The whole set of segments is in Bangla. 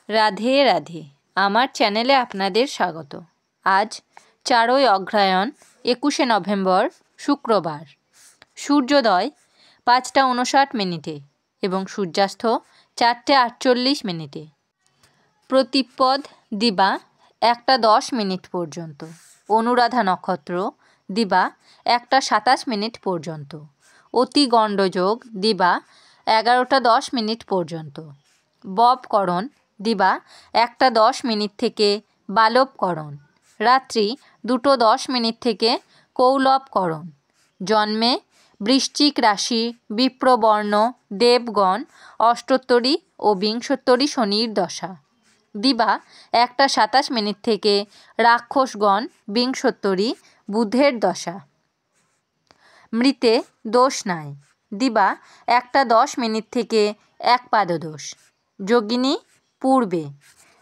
রাধে রাধে, আমার চ্যানেলে আপনাদের স্বাগত। আজ 4ই অগ্রহায়ণ 21শে নভেম্বর শুক্রবার। সূর্যোদয় 5:59 এবং সূর্যাস্ত 4:48। প্রতিপদ দিবা 1:10 পর্যন্ত। অনুরাধা নক্ষত্র দিবা 1:27 পর্যন্ত। অতি গণ্ডযোগ দিবা 11:10 পর্যন্ত। ববকরণ দিবা 1:10 থেকে বালবকরণ। রাত্রি 2:10 থেকে কৌলবকরণ। জন্মে বৃশ্চিক রাশি, বিপ্রবর্ণ, দেবগণ, অষ্টোত্তরী ও বিংশোত্তরী শনির দশা। দিবা 1:27 থেকে রাক্ষসগণ, বিংশোত্তরী বুধের দশা। মৃতে দোষ নাই। দিবা 1:10 থেকে একপাদদোষ। যোগিনী পূর্বে।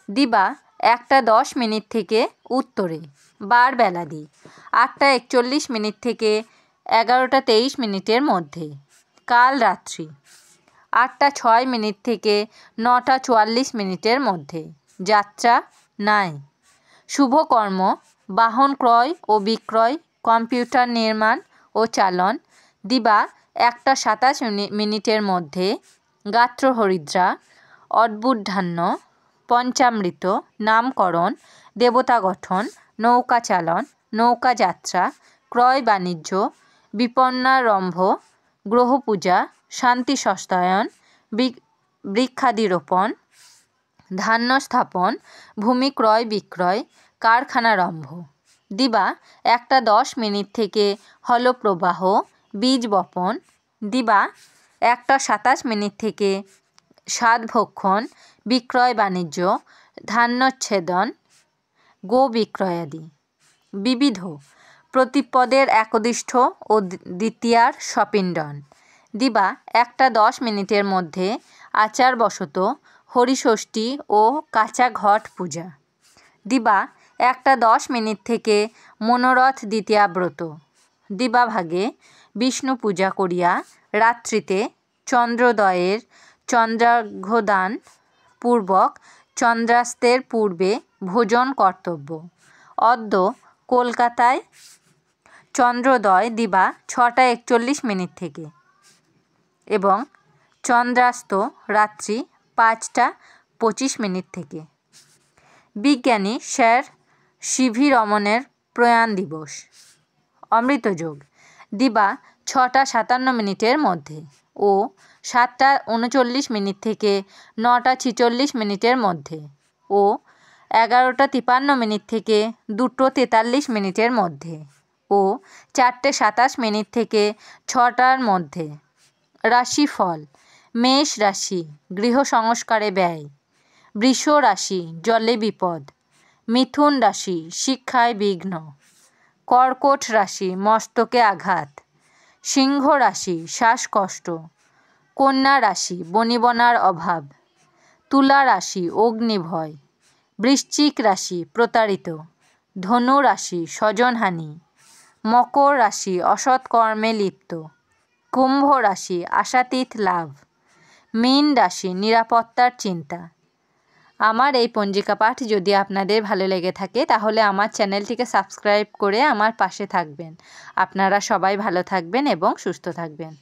দিবা 1:10 থেকে উত্তরে। বার বেলাদি 8:41 থেকে 11:23 মধ্যে। কাল রাত্রি 8:06 থেকে 9:44 মধ্যে। যাত্রা নাই। শুভকর্ম বাহন ক্রয় ও বিক্রয়, কম্পিউটার নির্মাণ ও চালন। দিবা 1:27 মধ্যে। গাত্র হরিদ্রা, অদ্বুদ্ধান্ন, পঞ্চামৃত, নামকরণ, দেবতা গঠন, নৌকা চালন, নৌকা যাত্রা, ক্রয় বাণিজ্য, বিপন্নারম্ভ, গ্রহপূজা, শান্তি সস্তায়ন, বৃক্ষাদিরোপণ, ধান্য স্থাপন, ভূমি ক্রয় বিক্রয়, কারখানারম্ভ। দিবা 1:10 থেকে হলপ্রবাহ, বীজ বপন। দিবা 1:27 থেকে সাধভক্ষণ, বিক্রয় বাণিজ্য, ধান্যচ্ছেদন, গো বিক্রয়াদি। বিবিধ প্রতিপদের একদিষ্ঠ ও দ্বিতীয়ার সপিণ্ডন। দিবা 1:10 মধ্যে আচারবশত হরিষষ্ঠী ও কাঁচা ঘট পূজা। দিবা 1:10 থেকে মনোরথ দ্বিতীয়া ব্রত। দিবাভাগে বিষ্ণু পূজা করিয়া রাত্রিতে চন্দ্রোদয়ের চন্দ্রার্ঘ্যদান পূর্বক চন্দ্রাস্তের পূর্বে ভোজন কর্তব্য। অদ্য কলকাতায় চন্দ্রোদয় দিবা 6:41 থেকে এবং চন্দ্রাস্ত রাত্রি 5:25 থেকে। বিজ্ঞানী স্যার সিভি রমনের প্রয়াণ দিবস। অমৃতযোগ দিবা 6:57 মধ্যে ও 7:39 থেকে 9:46 মধ্যে ও 11:53 থেকে 2:43 মধ্যে ও 4:27 থেকে 6টার মধ্যে। রাশিফল: মেষ রাশি গৃহ সংস্কারে ব্যয়। বৃষ রাশি জলে বিপদ। মিথুন রাশি শিক্ষায় বিঘ্ন। কর্কট রাশি মস্তকে আঘাত। সিংহ রাশি শ্বাসকষ্ট। কন্যা রাশি বনিবনার অভাব। তুলা রাশি অগ্নিভয়। বৃশ্চিক রাশি প্রতারিত। ধনু রাশি স্বজনহানি। মকর রাশি অসৎকর্মে লিপ্ত। কুম্ভ রাশি আশাতীত লাভ। মীন রাশি নিরাপত্তার চিন্তা। আমার এই পঞ্জিকা পাঠ যদি আপনাদের ভালো লেগে থাকে তাহলে আমার চ্যানেলটিকে সাবস্ক্রাইব করে আমার পাশে থাকবেন। আপনারা সবাই ভালো থাকবেন এবং সুস্থ থাকবেন।